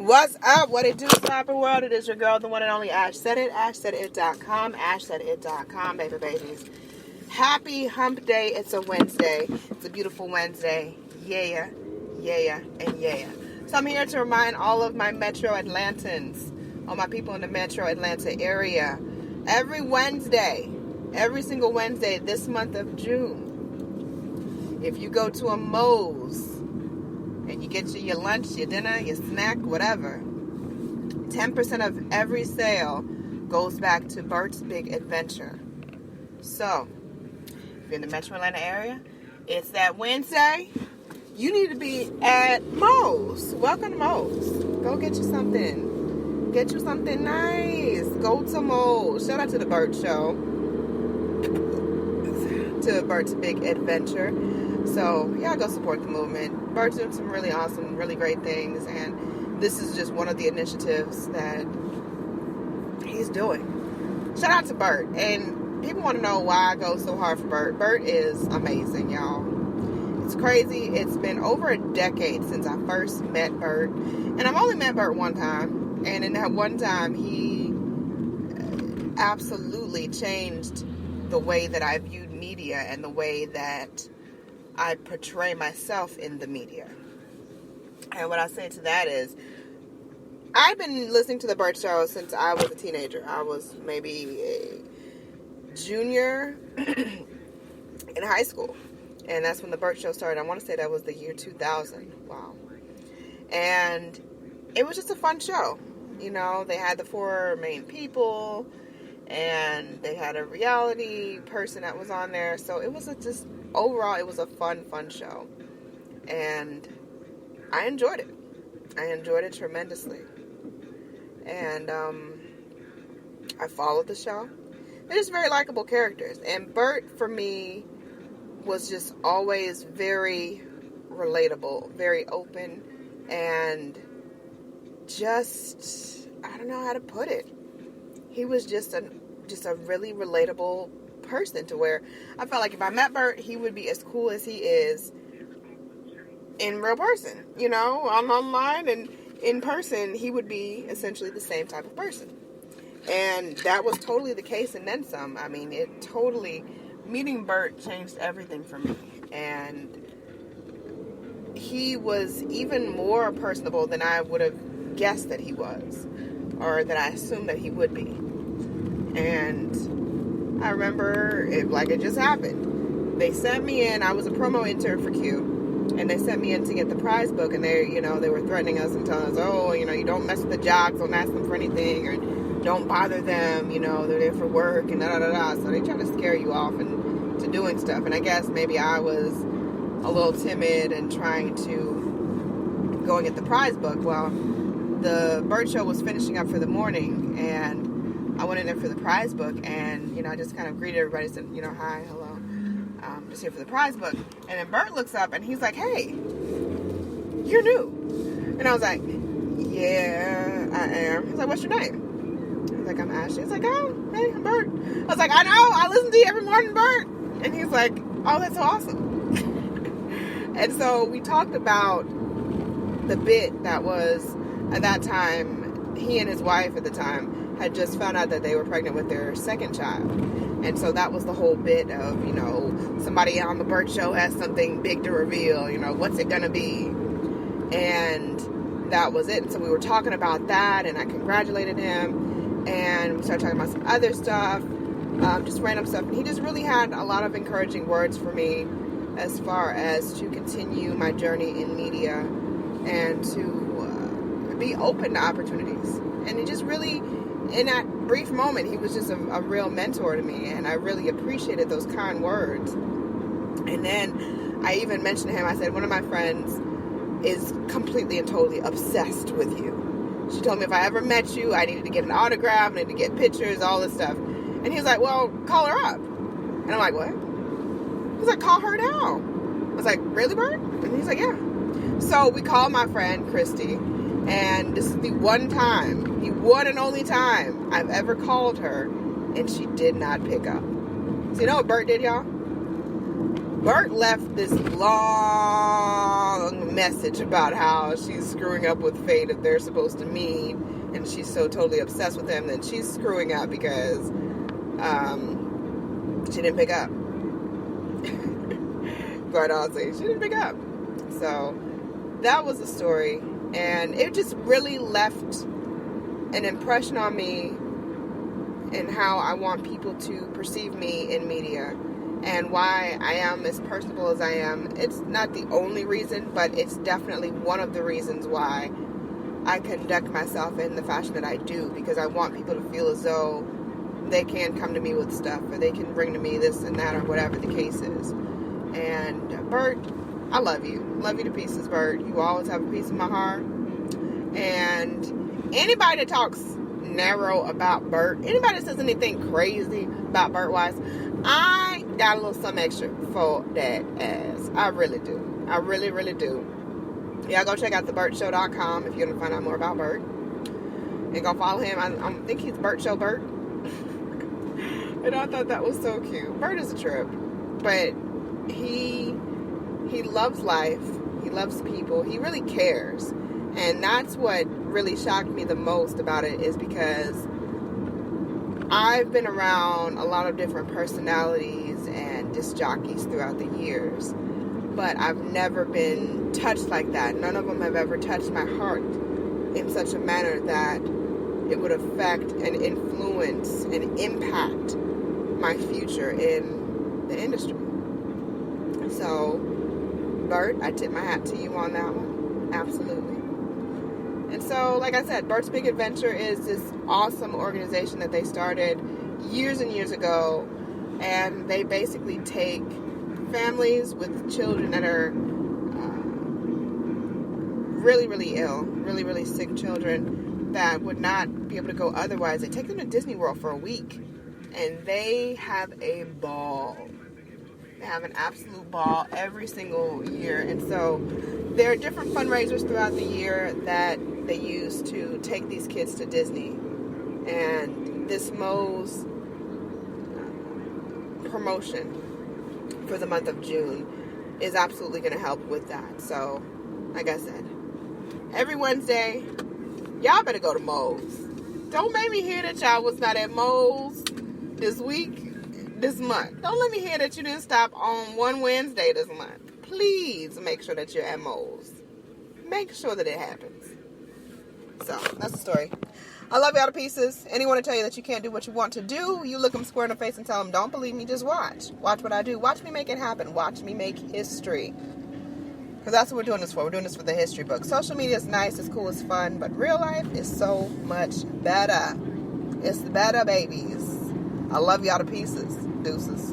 What's up? What it do, Slapper World? It is your girl, the one and only Ash Said It. AshSaidIt.com. AshSaidIt.com, baby babies. Happy hump day. It's a Wednesday. It's a beautiful Wednesday. Yeah, yeah, and yeah. So I'm here to remind all of my Metro Atlantans, all my people in the Metro Atlanta area, every Wednesday, every single Wednesday this month of June, if you go to a Moes, and you get your lunch, your dinner, your snack, whatever, 10% of every sale goes back to Bert's Big Adventure. So, if you're in the Metro Atlanta area, it's that Wednesday. You need to be at Moes. Welcome to Moes. Go get you something. Get you something nice. Go to Moes. Shout out to the Bert Show. To Bert's Big Adventure. So, yeah, go support the movement. Bert's doing some really awesome, really great things, and this is just one of the initiatives that he's doing. Shout out to Bert. And people want to know why I go so hard for Bert. Bert is amazing, y'all. It's crazy. It's been over a decade since I first met Bert, and I've only met Bert one time, and in that one time, he absolutely changed the way that I viewed media and the way that I portray myself in the media. And what I say to that is, I've been listening to the Bert Show since I was a teenager. I was maybe a junior in high school. And that's when the Bert Show started. I want to say that was the year 2000. Wow. And it was just a fun show. You know, they had the four main people, and they had a reality person that was on there. So it was overall, it was a fun show. And I enjoyed it. I enjoyed it tremendously. And I followed the show. They're just very likable characters. And Bert, for me, was just always very relatable, very open, and just, I don't know how to put it. He was just a really relatable person, to where I felt like if I met Bert, he would be as cool as he is in real person. You know, online and in person, he would be essentially the same type of person. And that was totally the case, and then some. I mean, meeting Bert changed everything for me. And he was even more personable than I would have guessed that he was, or that I assumed that he would be. And I remember it like it just happened. They sent me in. I was a promo intern for Q, and they sent me in to get the prize book. And they were threatening us and telling us, oh, you don't mess with the jocks, don't ask them for anything, or don't bother them. They're there for work and da da da. So they try to scare you off into doing stuff. And I guess maybe I was a little timid and trying to go and get the prize book. Well, the Bert Show was finishing up for the morning, and I went in there for the prize book, and, I just kind of greeted everybody, said, hi, hello, just here for the prize book. And then Bert looks up, and he's like, hey, you're new. And I was like, yeah, I am. He's like, what's your name? I was like, I'm Ashley. He's like, oh, hey, I'm Bert. I was like, I know, I listen to you every morning, Bert. And he's like, oh, that's so awesome. And so we talked about the bit that was, at that time, he and his wife at the time had just found out that they were pregnant with their second child. And so that was the whole bit of, somebody on the Bert Show has something big to reveal, what's it going to be? And that was it. And so we were talking about that, and I congratulated him, and we started talking about some other stuff, just random stuff. And he just really had a lot of encouraging words for me as far as to continue my journey in media and to be open to opportunities. And it just really, in that brief moment, he was just a real mentor to me, and I really appreciated those kind words. And then I even mentioned to him, I said, one of my friends is completely and totally obsessed with you. She told me if I ever met you, I needed to get an autograph, I needed to get pictures, all this stuff. And he was like, well, call her up. And I'm like, what? He was like, call her now. I was like, really, Bert? And he's like, yeah. So we called my friend, Christy, and this is the one and only time I've ever called her, and she did not pick up. So you know what Bert did, y'all? Bert left this long message about how she's screwing up with fate if they're supposed to meet, and she's so totally obsessed with him that she's screwing up because she didn't pick up. Quite honestly, she didn't pick up. So that was the story, and it just really left an impression on me and how I want people to perceive me in media. And why I am as personable as I am. It's not the only reason, but it's definitely one of the reasons why I conduct myself in the fashion that I do. Because I want people to feel as though they can come to me with stuff, or they can bring to me this and that, or whatever the case is. And Bert, I love you. Love you to pieces, Bert. You always have a piece of my heart. And anybody that talks narrow about Bert, anybody that says anything crazy about Bert Wise, I got a little something extra for that ass. I really do. I really, really do. Y'all go check out thebertshow.com if you want to find out more about Bert. And go follow him. I think he's Bert Show Bert. And I thought that was so cute. Bert is a trip. But he loves life. He loves people. He really cares. And that's what really shocked me the most about it, is because I've been around a lot of different personalities and disc jockeys throughout the years, but I've never been touched like that. None of them have ever touched my heart in such a manner that it would affect and influence and impact my future in the industry. So, Bert, I tip my hat to you on that one. Absolutely. And so, like I said, Bert's Big Adventure is this awesome organization that they started years and years ago. And they basically take families with children that are really, really ill, really, really sick children that would not be able to go otherwise. They take them to Disney World for a week. And they have a ball. They have an absolute ball every single year. And so there are different fundraisers throughout the year that they use to take these kids to Disney. And this Moes promotion for the month of June is absolutely going to help with that. So, like I said, every Wednesday, y'all better go to Moes. Don't make me hear that y'all was not at Moes this month. Don't let me hear that you didn't stop on one Wednesday this month. Please make sure that you're at Moes. Make sure that it happens. So, that's the story. I love y'all to pieces. Anyone to tell you that you can't do what you want to do, you look them square in the face and tell them, don't believe me, just watch. Watch what I do. Watch me make it happen. Watch me make history. Because that's what we're doing this for. We're doing this for the history book. Social media is nice, it's cool, it's fun, but real life is so much better. It's better, babies. I love y'all to pieces. Deuces.